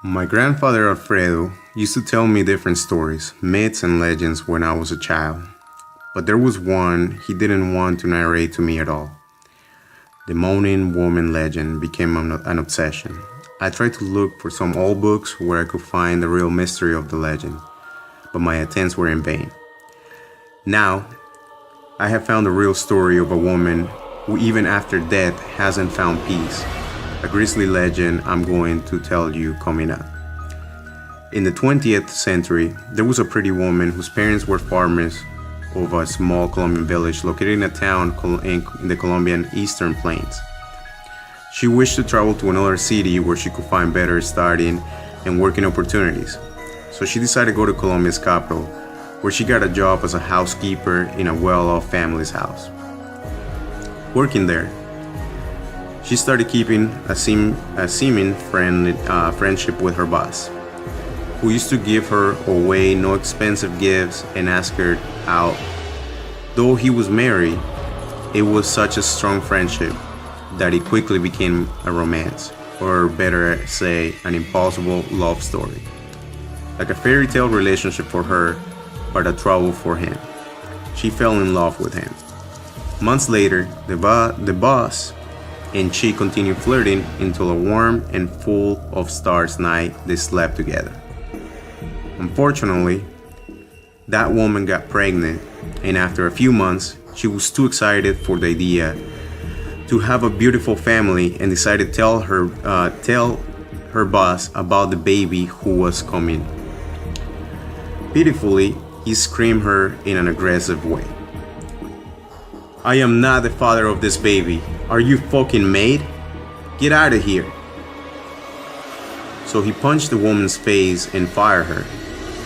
My grandfather Alfredo used to tell me different stories, myths, and legends when I was a child. But there was one he didn't want to narrate to me at all. The moaning woman legend became an obsession. I tried to look for some old books where I could find the real mystery of the legend, but my attempts were in vain. Now, I have found the real story of a woman who, even after death, hasn't found peace. A grisly legend I'm going to tell you coming up. In the 20th century, there was a pretty woman whose parents were farmers of a small Colombian village located in a town in the Colombian Eastern Plains. She wished to travel to another city where she could find better studying and working opportunities. So she decided to go to Colombia's capital, where she got a job as a housekeeper in a well-off family's house. Working there, she started keeping a seeming friendship with her boss, who used to give her away no expensive gifts and ask her out. Though he was married, it was such a strong friendship that it quickly became a romance, or better say, an impossible love story. Like a fairy tale relationship for her, but a trouble for him. She fell in love with him. Months later, the boss and she continued flirting until a warm and full of stars night they slept together. Unfortunately, that woman got pregnant, and after a few months, she was too excited for the idea to have a beautiful family and decided to tell her boss about the baby who was coming. Pitifully, he screamed her in an aggressive way. "I am not the father of this baby. Are you fucking mad? Get out of here." So he punched the woman's face and fired her.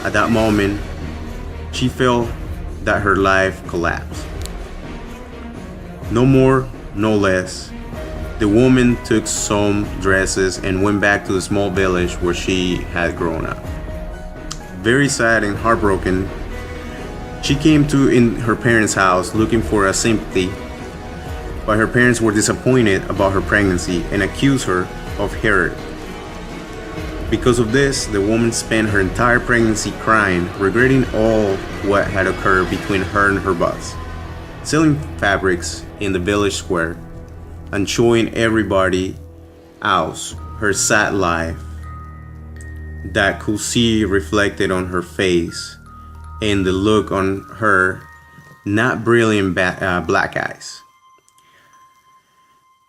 At that moment, she felt that her life collapsed. No more, no less. The woman took some dresses and went back to the small village where she had grown up. Very sad and heartbroken, she came to in her parents' house looking for a sympathy, but her parents were disappointed about her pregnancy and accused her of heresy. Because of this, the woman spent her entire pregnancy crying, regretting all what had occurred between her and her boss, selling fabrics in the village square and showing everybody else her sad life that could see reflected on her face and the look on her not brilliant black eyes.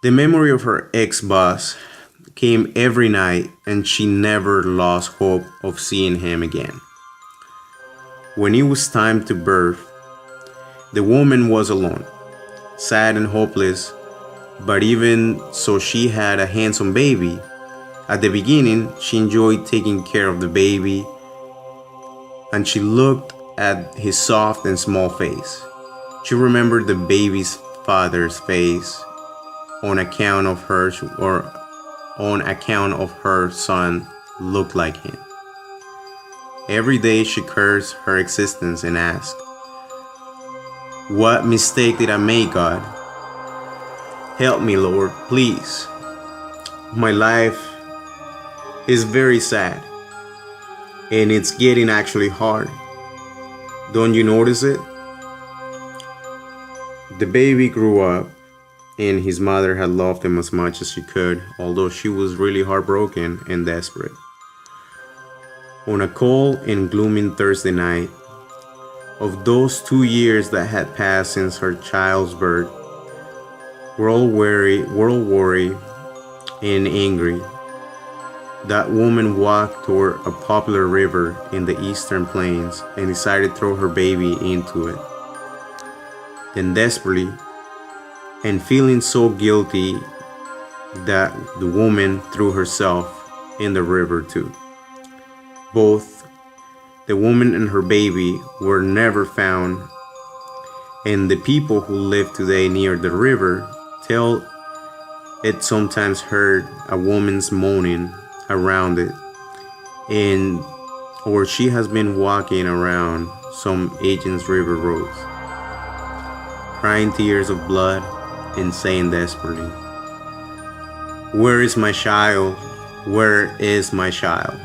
The memory of her ex-boss came every night, and she never lost hope of seeing him again. When it was time to birth, the woman was alone, sad and hopeless, but even so she had a handsome baby. At the beginning, she enjoyed taking care of the baby, and she looked at his soft and small face. She remembered the baby's father's face on account of her son looked like him. Every day she cursed her existence and asked, "What mistake did I make, God? Help me, Lord, please. My life is very sad, and it's getting actually hard. Don't you notice it?" The baby grew up, and his mother had loved him as much as she could, although she was really heartbroken and desperate. On a cold and gloomy Thursday night, of those 2 years that had passed since her child's birth, world weary and angry, that woman walked toward a popular river in the Eastern Plains and decided to throw her baby into it. Then desperately, and feeling so guilty, that the woman threw herself in the river too. Both the woman and her baby were never found, and the people who live today near the river tell it sometimes heard a woman's moaning around it, or she has been walking around some agent's river roads, crying tears of blood and saying desperately, "Where is my child? Where is my child?